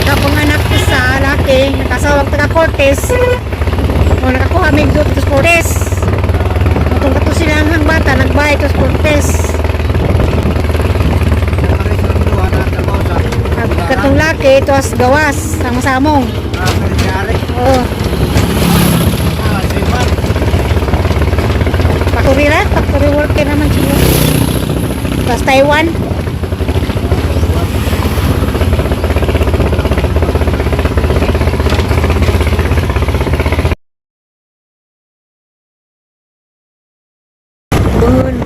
nakapanganak isa laki, nakasawag taga Cortez. O nakakuha mig do sa Cortez. Matong kato silang hang bata nagbay sa Cortez. Katong laki ito as gawas sama samong. Oh. Factory worker naman siya. Tapos Taiwan. Doon.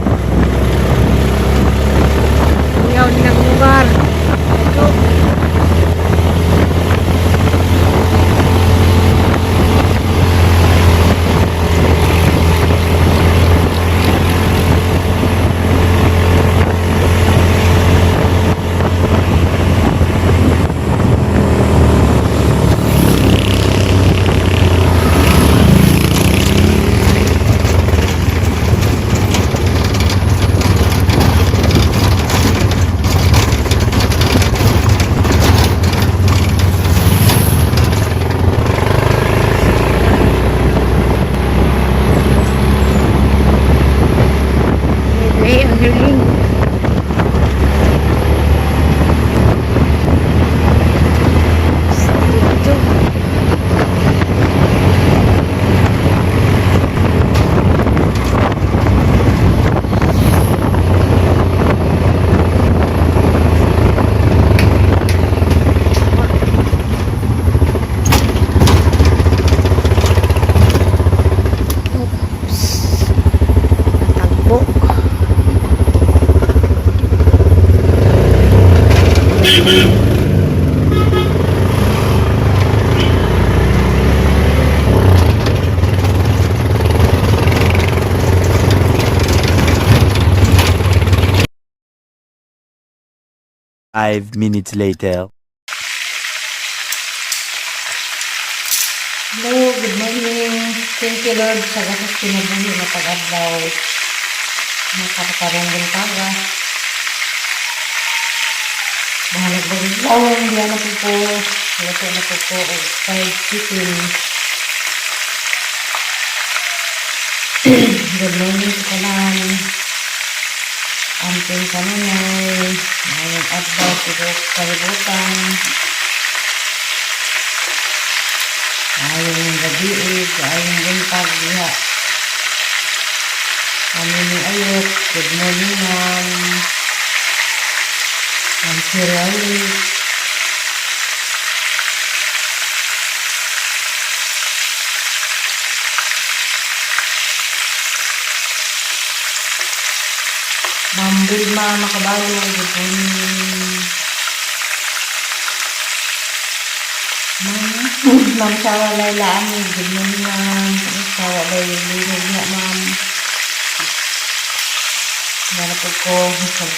Ayaw nilang lugar. Ito. Galing. Ito. Tagpo. 5 minutes later. Hello, good morning. Thank you Lord sa lahat pinabuli na pag-adlaw. Nakapatarong ng taga. Bahalag ba rin lawang, diyan na po po. Lato na po po o fried chicken. Good morning sa kanan. Amping kanunay. Ngayong adlaw siguro kalibutan. Ayong gabi ayong buntag diha. Kami ni ayot. Good morning ma'am. Ang sirali. Ma'am Bilma Makabayo. Good morning. Ma'am Sawa Layla Ani. Good morning ma'am. Sawa Layla niya ma'am. Yan po ko.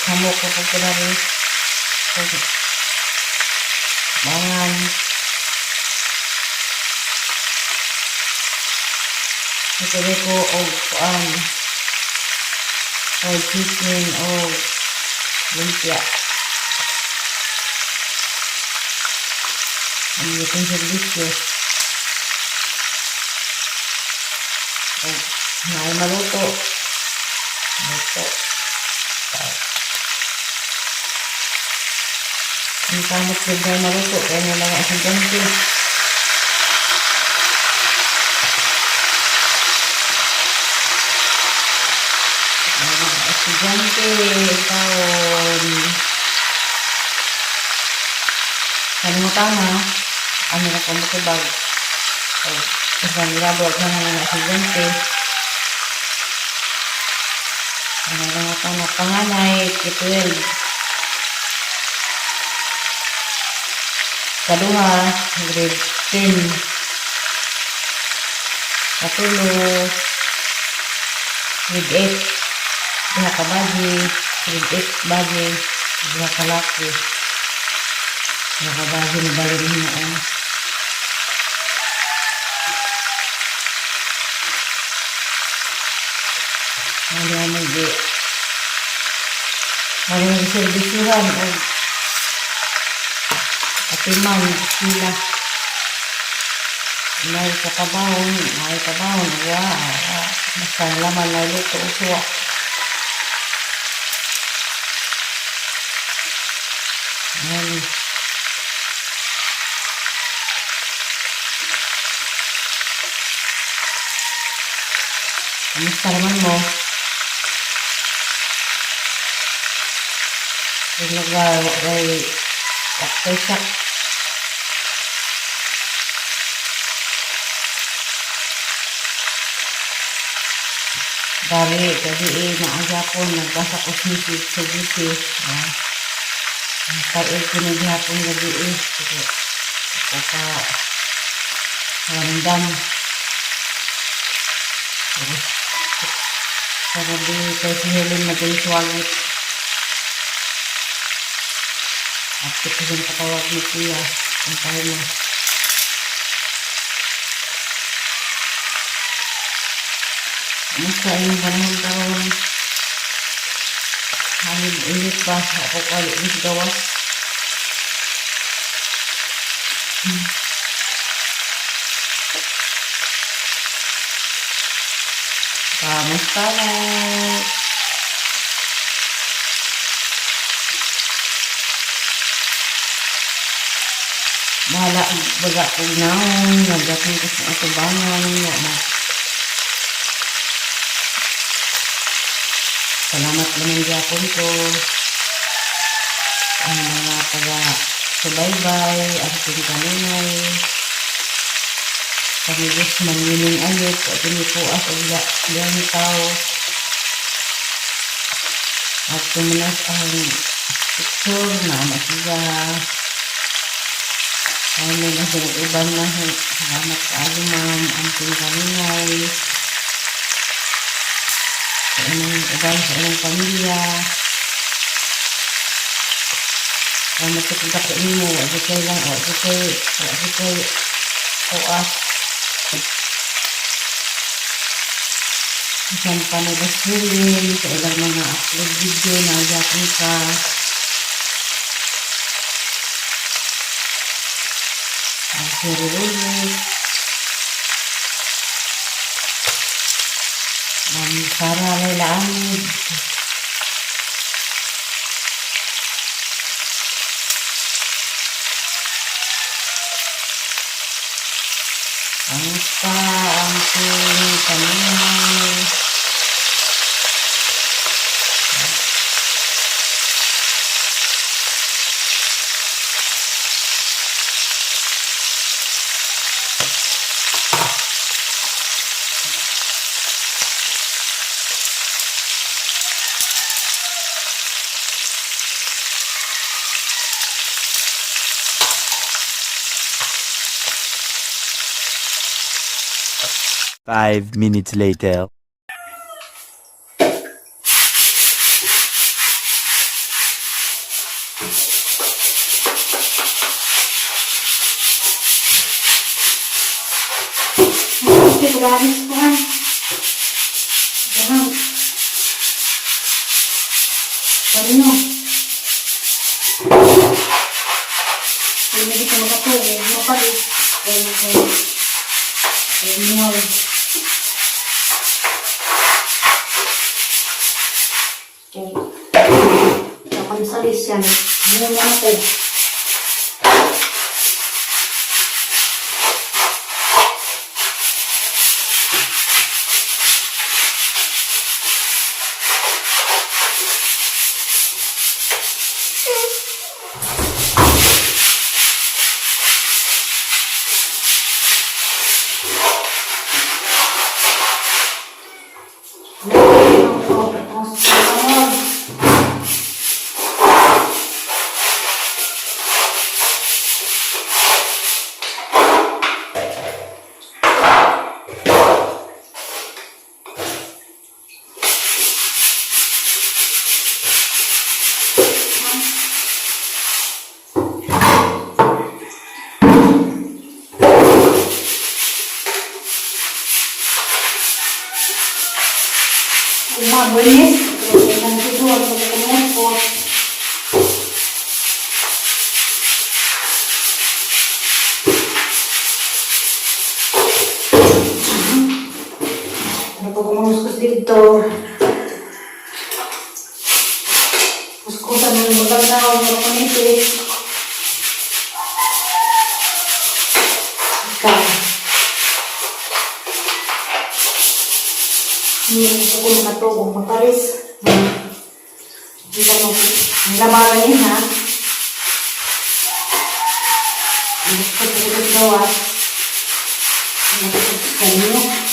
Samok ko po na rin. Mangan. Ito ko o kuan. O chicken o lumpia. Ang itong sirbisyo. O may maluto. Luto. Ang kamot ko dahil maluto. Kaya nalawa sa ganti. Estudyante, tawon. Kalimutan na. Ano na kung matubag. Isang nilabot na mga estudyante. Ano na panganay, 12. Kaduha, grade 10. Katulo, grade 8. Diha ka bagi, grade 8 bagi, diha ka laki. Diha ka bagi na balerina. Diha nag-serbisyuhan o Timan, sila. May kabahon. Wow. Basta laman na luto uswa. Ayan. Kamusta naman mo? Ay siya. Dari, kasi maaga ko, nagbasa ko sa GC. Kaya pinaghapon gabi kasi ako ka ramdam. Sabi kay si Helen na kayo swagit. At ito yung patawag ni Kuya. Ang tayo mo. Kamusta yung panahon tawon? Hangin init ba? Ako kalit gawas. Kamusta na? Bahala baga ko naon. Nagating ko sa atubangan. Salamat naman yapon ko. Ang mga taga-subaybay, ang kanunay. Pamigos mangining ayot, at pinipuas ang galantaw. At tumunas ang picture na masiga. Ay may nasinuban na. Salamat sa alumam, ang kanunay. Sa inyong pamilya. Matutugak sa inyo, wag kayo kuas. Isang panagasurin sa ilang mga upload video na agapin ka. Ang sirulunod. Ang para laylaanid. Kamusta ang kanunay? Five minutes later. Garis ko kan. Jangan. Pano? Ini kita mau pakai ini. Akan salis yan. Muna ako. Kung saan yung maganda ako ng panipis. Ikaw. Hindi ko makatubong makalis. Hindi ka nung labanan yun ha. Ang gusto ko ito gawa. Ang gusto ko sa inyo.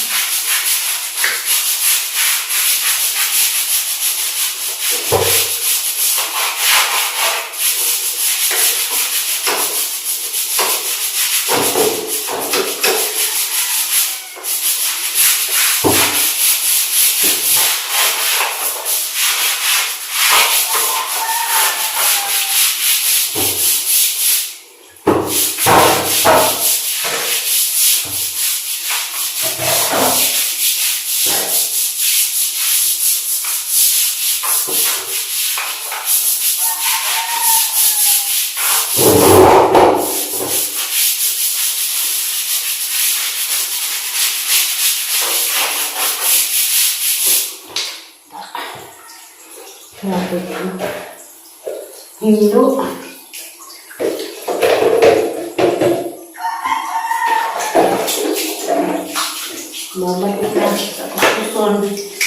Grabe yan. Hindo. Babalik na sa kususon.